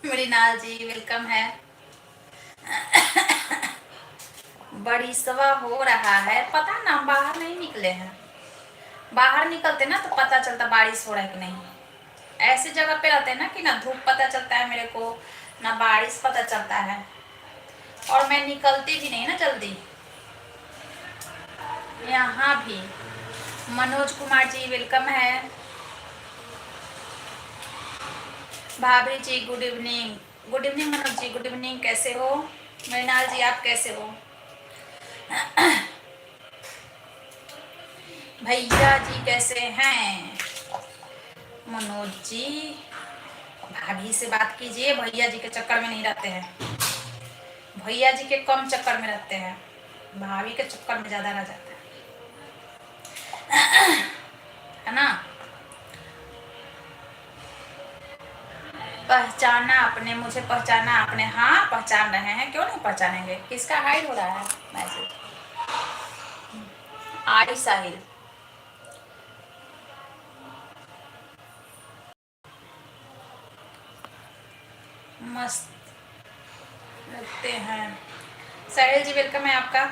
मृणाल जी welcome है। बड़ी सवा हो रहा है, पता ना हम बाहर नहीं निकले हैं। बाहर निकलते ना तो पता चलता बारिश हो रहा है कि नहीं। ऐसी जगह पे रहते हैं ना कि ना धूप पता चलता है मेरे को, ना बारिश पता चलता है, और मैं निकलती भी नहीं ना जल्दी। यहाँ भी मनोज कुमार जी वेलकम है। भाभी जी good evening. Good evening Manoj ji, good evening. कैसे हो मृणाल जी, आप कैसे हो? भैया जी कैसे हैं? मनोज जी, भाभी से बात कीजिए, भैया जी के चक्कर में नहीं रहते हैं। भैया जी के कम चक्कर में रहते हैं, भाभी के चक्कर में ज्यादा रह जाते हैं, है ना। पहचाना आपने, मुझे पहचाना आपने? हाँ पहचान रहे हैं, क्यों नहीं पहचानेंगे। किसका हाइड हो रहा है मैसेज? आई साहिल। मस्त लगते हैं। साहिल जी वेलकम है आपका।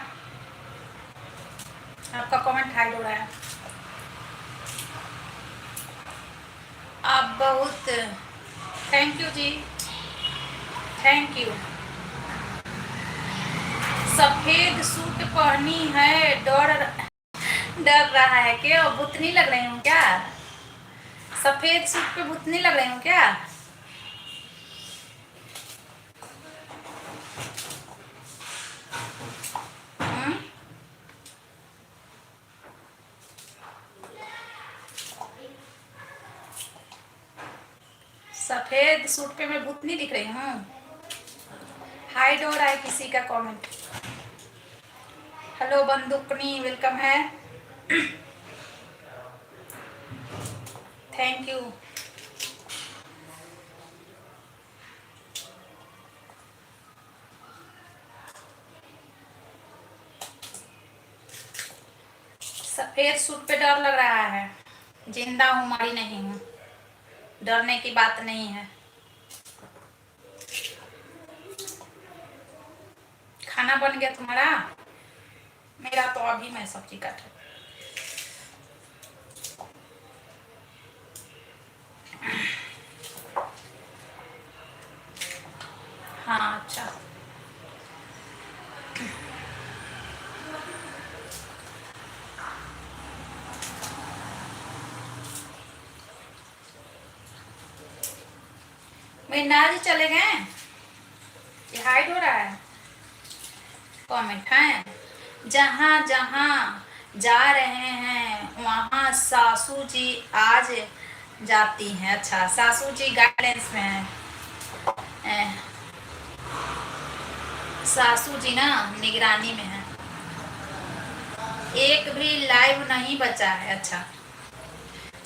आपका कमेंट हाइड हो रहा है। आप बहुत, thank you ji, thank you. सफेद सूट पहनी है, डर डर रहा है क्या? भूतनी लग रही हूँ क्या? सफेद सूट पे भूतनी लग रही हूँ क्या? हुँ? सफेद सूट पे मैं भूतनी दिख रही हूँ? हाइड हो रहा है किसी का कमेंट। हेलो बंदूकनी वेलकम है, थैंक यू। सफेद सूट पे डर लग रहा है। जिंदा हूँ, मरी नहीं हूँ, डरने की बात नहीं है। खाना बन गया तुम्हारा? मेरा तो अभी मैं सब्जी काट रही। हाँ अच्छा। मेरे नाज चले गए, ये हाइड हो रहा है कमेंट है। जहाँ जहाँ जा रहे हैं वहाँ सासू जी आज जाती हैं। अच्छा, सासू जी गाइडेंस में है। सासू जी ना निगरानी में है, एक भी लाइव नहीं बचा है। अच्छा,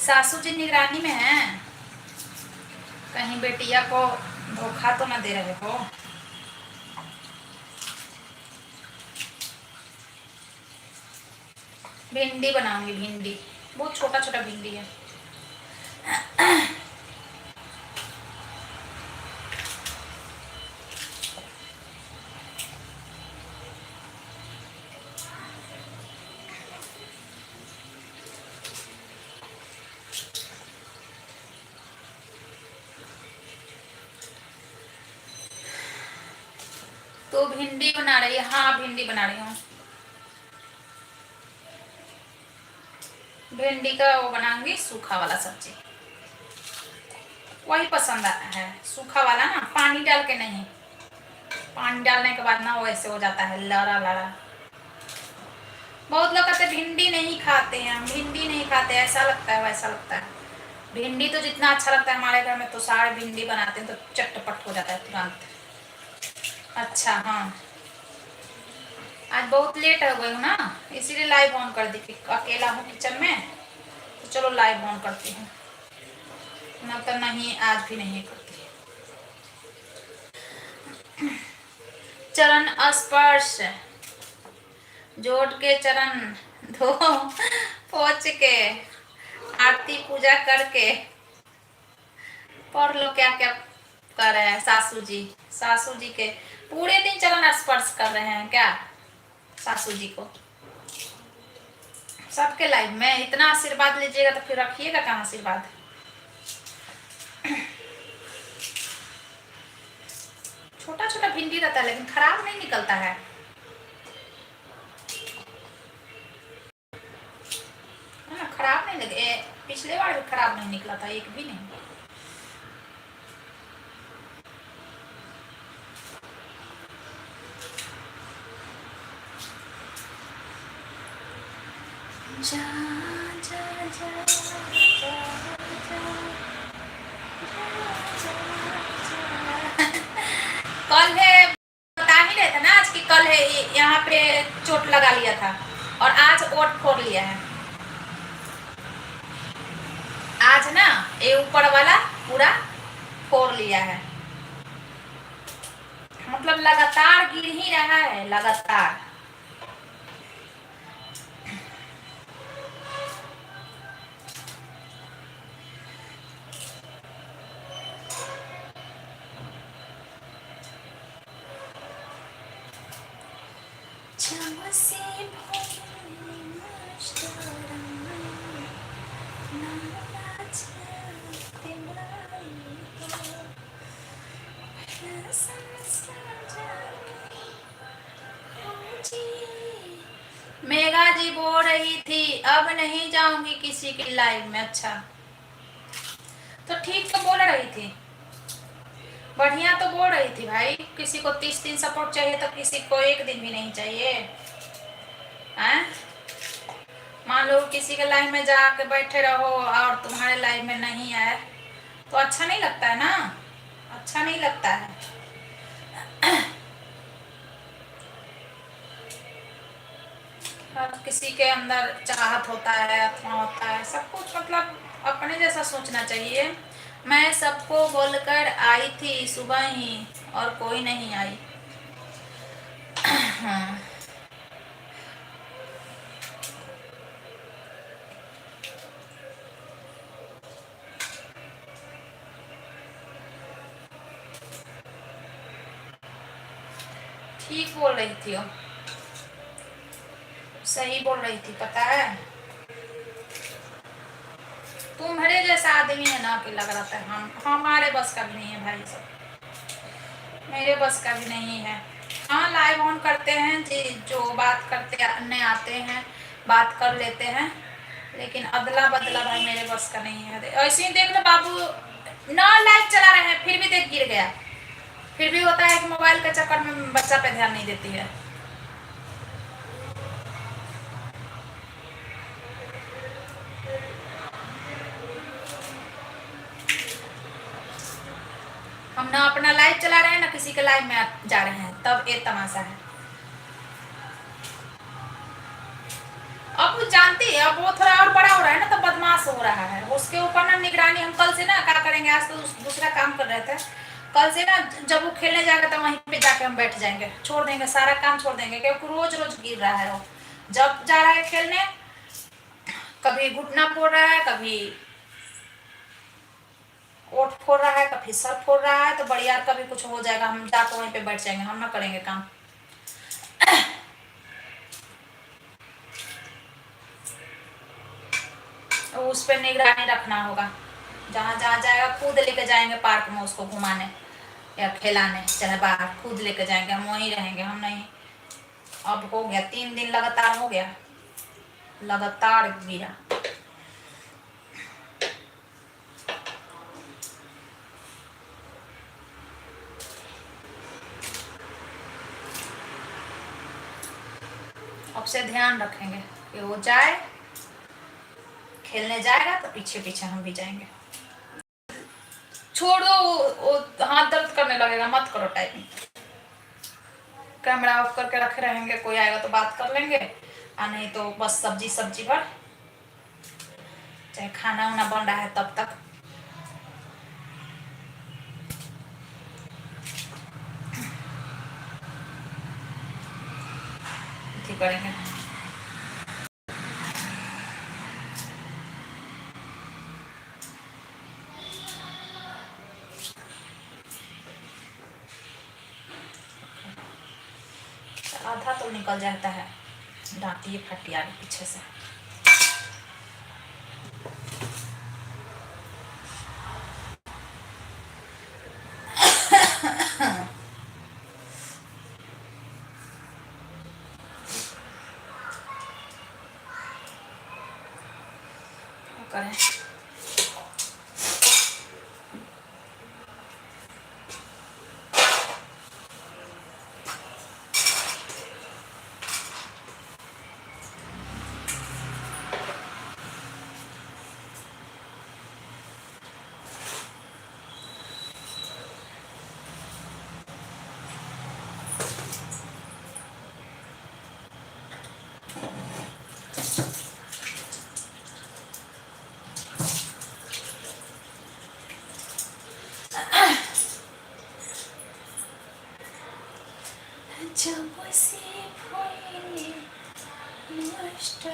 सासू जी निगरानी में है, कहीं बेटिया को धोखा तो ना दे रहे हो। भिंडी बनाऊंगी, भिंडी बहुत छोटा छोटा भिंडी है। तो भिंडी बना रही है? हाँ भिंडी बना रही हूँ। भिंडी का वो बनाऊंगी, सूखा वाला सब्जी, वही पसंद आता है। सूखा वाला ना, पानी डाल के नहीं, पानी डालने के बाद ना वैसे हो जाता है लड़ा लड़ा। बहुत लोग कहते भिंडी नहीं खाते हैं, भिंडी नहीं खाते, ऐसा लगता है वैसा लगता है। भिंडी तो जितना अच्छा लगता है, हमारे घर में तो सारे भिंडी बनाते हैं तो चटपट हो जाता है तुरंत। अच्छा हाँ, आज बहुत लेट हो गई हूँ ना, इसीलिए लाइव ऑन कर दी। अकेला हूँ किचन में तो चलो लाइव ऑन करती हूँ, न तो नहीं आज भी नहीं करती। चरण स्पर्श, जोड़ के चरण धो पोछ के आरती पूजा करके पढ़ लो क्या क्या कर रहे हैं सासू जी। सासू जी के पूरे दिन चरण स्पर्श कर रहे हैं क्या सासू जी को? सबके लाइफ में इतना आशीर्वाद लीजिएगा तो फिर रखिएगा कहाँ आशीर्वाद? छोटा छोटा भिंडी रहता है लेकिन खराब नहीं निकलता है ना, खराब नहीं लगे। पिछले बार भी खराब नहीं निकला था, एक भी नहीं। जा, जा, जा, जा, कल है बता ही रहे थे ना आज की, कल है यहाँ पे चोट लगा लिया था और आज ओट फोड़ लिया है। आज ना ये ऊपर वाला पूरा फोड़ लिया है, मतलब लगातार गिर ही रहा है लगातार। मेघा जी बोल रही थी अब नहीं जाऊंगी किसी की लाइव में। अच्छा तो ठीक तो बोल रही थी, बढ़िया तो बोल रही थी भाई। किसी को 30 दिन सपोर्ट चाहिए तो किसी को एक दिन भी नहीं चाहिए हैं? मान लो किसी के लाइव में जाके बैठे रहो और तुम्हारे लाइव में नहीं आए तो अच्छा नहीं लगता है ना, अच्छा नहीं लगता है। हर किसी के अंदर चाहत होता है, आत्मा होता है, सब कुछ मतलब अपने जैसा सोचना चाहिए। मैं सबको बोलकर आई थी सुबह ही और कोई नहीं आई। हाँ ठीक बोल रही थी, सही बोल रही थी। पता है तुम्हारे जैसा आदमी है ना कि लग रहा था हम हमारे बस का भी नहीं है भाई, सब मेरे बस का भी नहीं है। हाँ लाइव ऑन करते हैं जी, जो बात करते आते हैं बात कर लेते हैं, लेकिन अदला बदला भाई मेरे बस का नहीं है। ऐसे ही देख लो बाबू ना लाइव चला रहे हैं फिर भी देख गिर गया। फिर भी होता है कि मोबाइल के चक्कर में बच्चा पे ध्यान नहीं देती है। हम ना अपना लाइव चला रहे हैं ना किसी के लाइव में जा रहे हैं, तब ये तमाशा है। अब वो जानती है, अब वो थोड़ा और बड़ा हो रहा है ना तो बदमाश हो रहा है, उसके ऊपर ना निगरानी। हम कल से ना क्या करेंगे, आज तो दूसरा काम कर रहे थे, कल से ना जब वो खेलने जाएगा तो वहीं पे जाके हम बैठ जाएंगे, छोड़ देंगे सारा काम छोड़ देंगे, क्योंकि रोज रोज गिर रहा है वो। जब जा रहा है खेलने कभी घुटना फोड़ रहा है, कभी ओठ फोड़ रहा है, कभी सर फोड़ रहा है, तो बढ़िया कभी कुछ हो जाएगा, हम जाकर वहीं पे बैठ जाएंगे, हम ना करेंगे काम। उस पर निगरानी रखना होगा। जहाँ जहाँ जाएगा खुद लेके जाएंगे पार्क में उसको घुमाने या खिलाने, चाहे बाहर खुद लेके जाएंगे, हम वहीं रहेंगे, हम नहीं। अब हो गया 3 दिन लगातार, हो गया लगातार गिरा। अब से ध्यान रखेंगे कि वो जाए खेलने जाएगा तो पीछे पीछे हम भी जाएंगे। छोड़ दो, वो हाथ दर्द करने लगेगा, मत करो टाइपिंग। कैमरा ऑफ करके रखे रहेंगे, कोई आएगा तो बात कर लेंगे, और नहीं तो बस सब्जी सब्जी पर, चाहे खाना वाना बन रहा है तब तक। ठीक करेंगे। आधा तो निकल जाता है, डांटिए फटिया पीछे से। करें जब से भइले नष्ट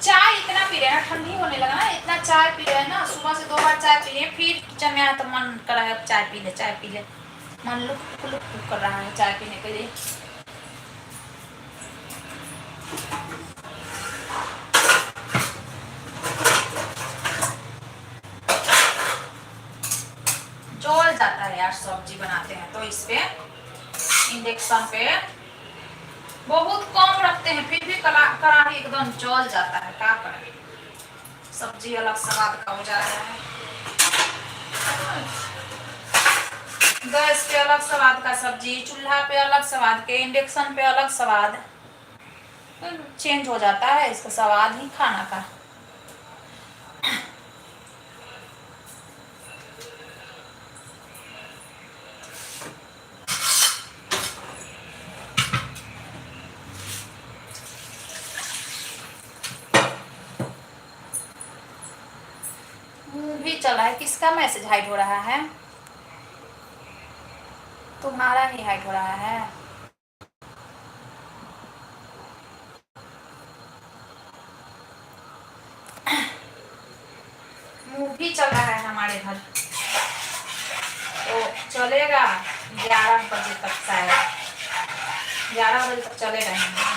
चाय इतना पी रहे हैं, ठंडी होने लगा ना, इतना चाय पी रहे हैं ना, सुबह से 2 बार चाय पी लिए, फिर किचन में आया तो मन कर रहा है चाय पी ले, चाय पी ले, मन लुक लुक कर रहा है चाय पीने के लिए। जल जाता है यार, सब्जी बनाते हैं तो इस पे इंडक्शन पे बहुत कम रखते हैं, फिर भी कढ़ाई एकदम जल जाता है, क्या करें, सब्जी अलग स्वाद का हो जा रहा है, गैस पे अलग स्वाद का सब्जी, चूल्हा पे अलग स्वाद के, इंडक्शन पे अलग स्वाद, चेंज हो जाता है इसका स्वाद ही खाना का। भी चल रहा है, किसका मैसेज हाइड हो रहा है? तुम्हारा ही हाइड हो रहा है। मूवी चल रहा है हमारे घर, तो चलेगा 11 बजे तक, शायद 11 बजे तक चले रहेंगे।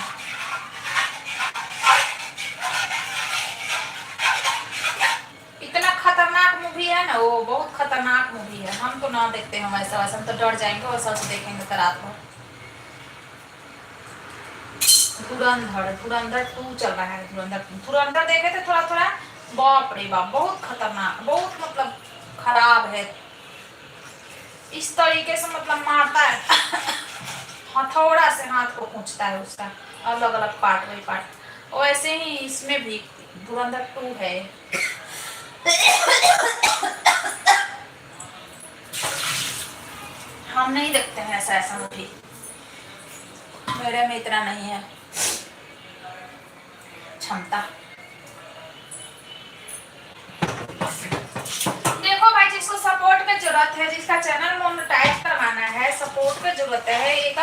इतना खतरनाक मूवी है ना वो, बहुत खतरनाक मूवी है, हम तो ना देखते हैं वैसा वैसा, हम तो डर जाएंगे वैसा वैसा देखेंगे तो रात भर। धुरंधर 2 चल रहा है, धुरंधर देखे थे थोड़ा थोड़ा, बाप रे बाप, बहुत खतरनाक, बहुत मतलब खराब है, इस तरीके से मतलब मारता है हथौड़ा से हाथ को पूछता है उसका, अलग अलग पार्ट वही पार्ट, वैसे ही इसमें भी धुरंधर 2 है। हम नहीं देखते हैं ऐसा ऐसा मूवी, मेरे में इतना नहीं है क्षमता। देखो भाई, जिसको सपोर्ट में जरूरत है, जिसका चैनल मोनेटाइज करवाना है, सपोर्ट में जरूरत है, एक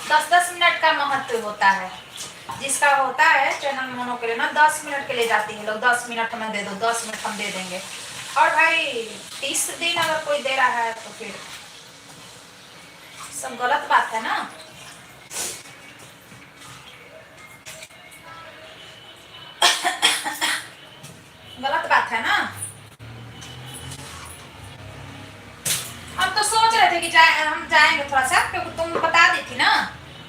10-10 मिनट का महत्व होता है, जिसका होता है चैनल मोनो के लिए ना 10 मिनट के लिए जाती है लोग, 10 मिनट हमें दे दो, 10 मिनट हम दे देंगे, और भाई 30 दिन अगर कोई दे रहा है तो फिर सब गलत बात है ना। गलत बात है ना। हम तो सोच रहे थे कि हम जाएंगे थोड़ा सा, क्योंकि तुम बता दी थी ना,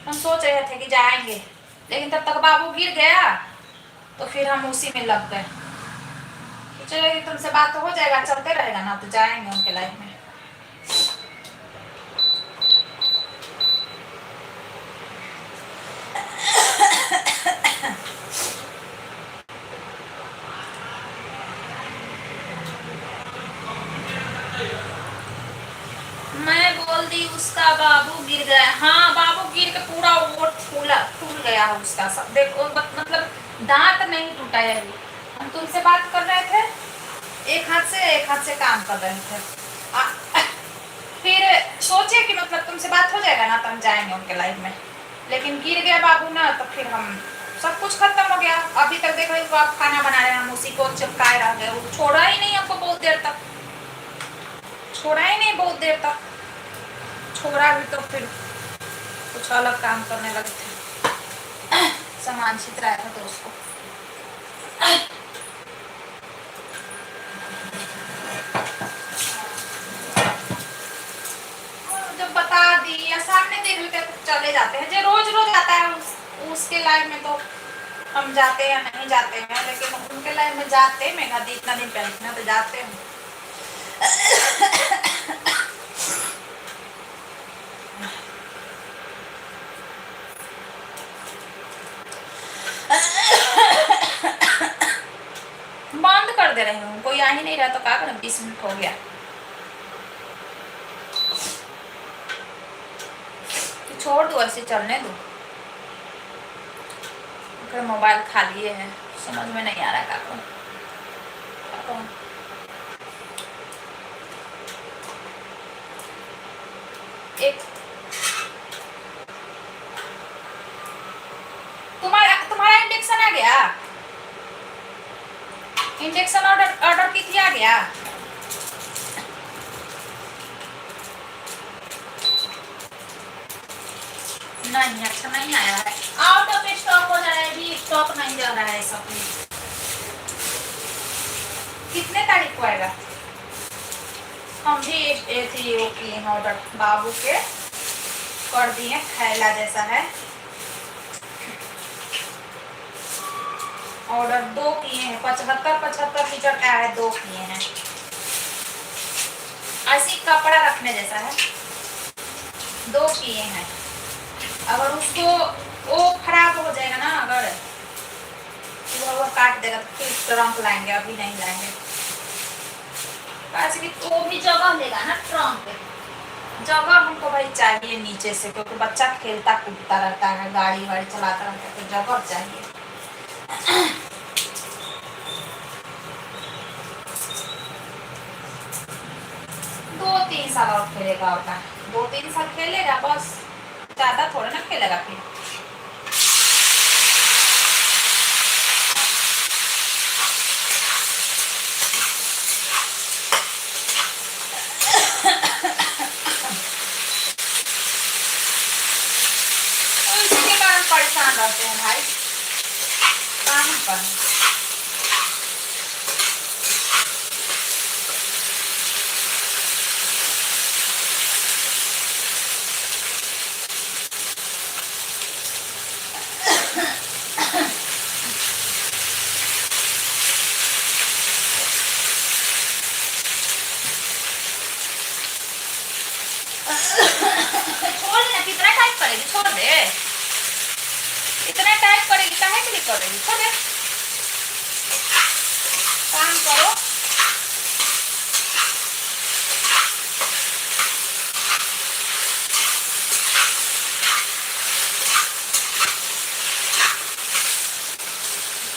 हम सोच रहे थे कि जाएंगे, लेकिन तब तक बाबू गिर गया तो फिर हम उसी में लग गए। चलो तुमसे बात तो हो जाएगा, चलते रहेगा ना, तो जाएंगे उनके लाइफ में। मैं बोल दी उसका बाबू गिर गया, हाँ बाबू गिर के पूरा ओट फूल गया है उसका सब, देखो मतलब दांत नहीं टूटा है। हम तुमसे बात कर रहे थे, एक हाथ से काम कर रहे थे, फिर सोचे कि मतलब तुमसे बात हो जाएगा ना तो हम जाएंगे उनके लाइफ में, लेकिन गिर गया बाबू ना, तो फिर हम सब कुछ खत्म हो गया। अभी तक देख रहे हो आप खाना बना रहे हैं, हम उसी को चिपकाए रह गए, वो छोड़ा ही नहीं आपको बहुत देर तक, छोड़ा ही नहीं बहुत देर तक। छोड़ा भी तो फिर कुछ अलग काम करने लगे थे, सामान छितराया था तो उसको। जब बता दी या सामने देख लेते तो चले जाते हैं, जो रोज रोज आता है उसके लाइफ में तो हम जाते हैं या नहीं जाते हैं, लेकिन उनके लाइफ में जाते हैं। मैं इतना दिन पहले तो जाते हैं। बंद कर दे रही हूँ, कोई आ ही नहीं रहा तो क्या करें, 20 मिनट हो गया। छोड़ दो, ऐसे चलने दो। मोबाइल खाली है, समझ में नहीं आ रहा क्या करूं। एक तुम्हारा इंजेक्शन आ गया, इंजेक्शन ऑर्डर की थी, आ गया? नहीं, अच्छा नहीं आया है, आउट ऑफ स्टॉक हो जा रहा है, भी स्टॉक नहीं जा रहा है सब। कितने तारीख को आएगा? हम भी थी वो किए हैं ऑर्डर, बाबू के कर दिए, थैला जैसा है ऑर्डर, 2 किए हैं, 75 लीटर का है, 2 किए हैं। ऐसी कपड़ा रखने जैसा है, 2 किए हैं। अगर उसको वो खराब हो जाएगा ना, अगर वो काट देगा तो फिर ट्रंक लाएंगे, अभी नहीं लाएंगे। कि वो भी जगह लेगा ना ट्रंक पे, जगह हमको भाई चाहिए नीचे से, क्योंकि बच्चा खेलता कूदता रहता है, गाड़ी वाड़ी चलाता रहता है, तो जगह चाहिए। 2-3 साल और खेलेगा, अपना 2-3 साल खेलेगा बस, ज्यादा थोड़ा ना खेलेगा फिर। इसके कारण परेशान रहते हैं भाई, काम पर। छोड़ देना, कितना टाइप करेगी, छोड़ दे, इतना टाइप करेगी, काहे के लिए करेगी, छोड़ दे, काम करो।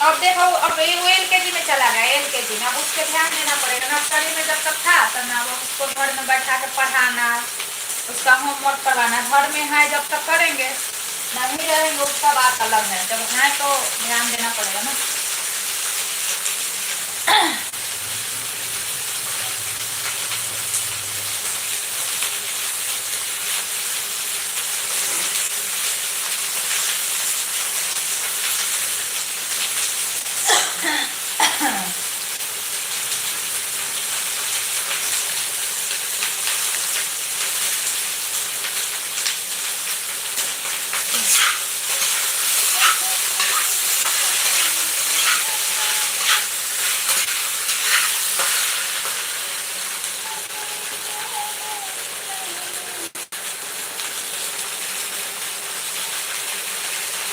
अब देखो, अब वो LKG में चला गया, LKG में, अब उसके ध्यान देना पड़ेगा। नर्सरी में जब तक था तब ना वो उसको घर में बैठा के पढ़ाना, उसका होमवर्क करवाना, घर में है जब तक करेंगे, नहीं रहेंगे उसका बात अलग है, जब है तो ध्यान देना पड़ेगा ना।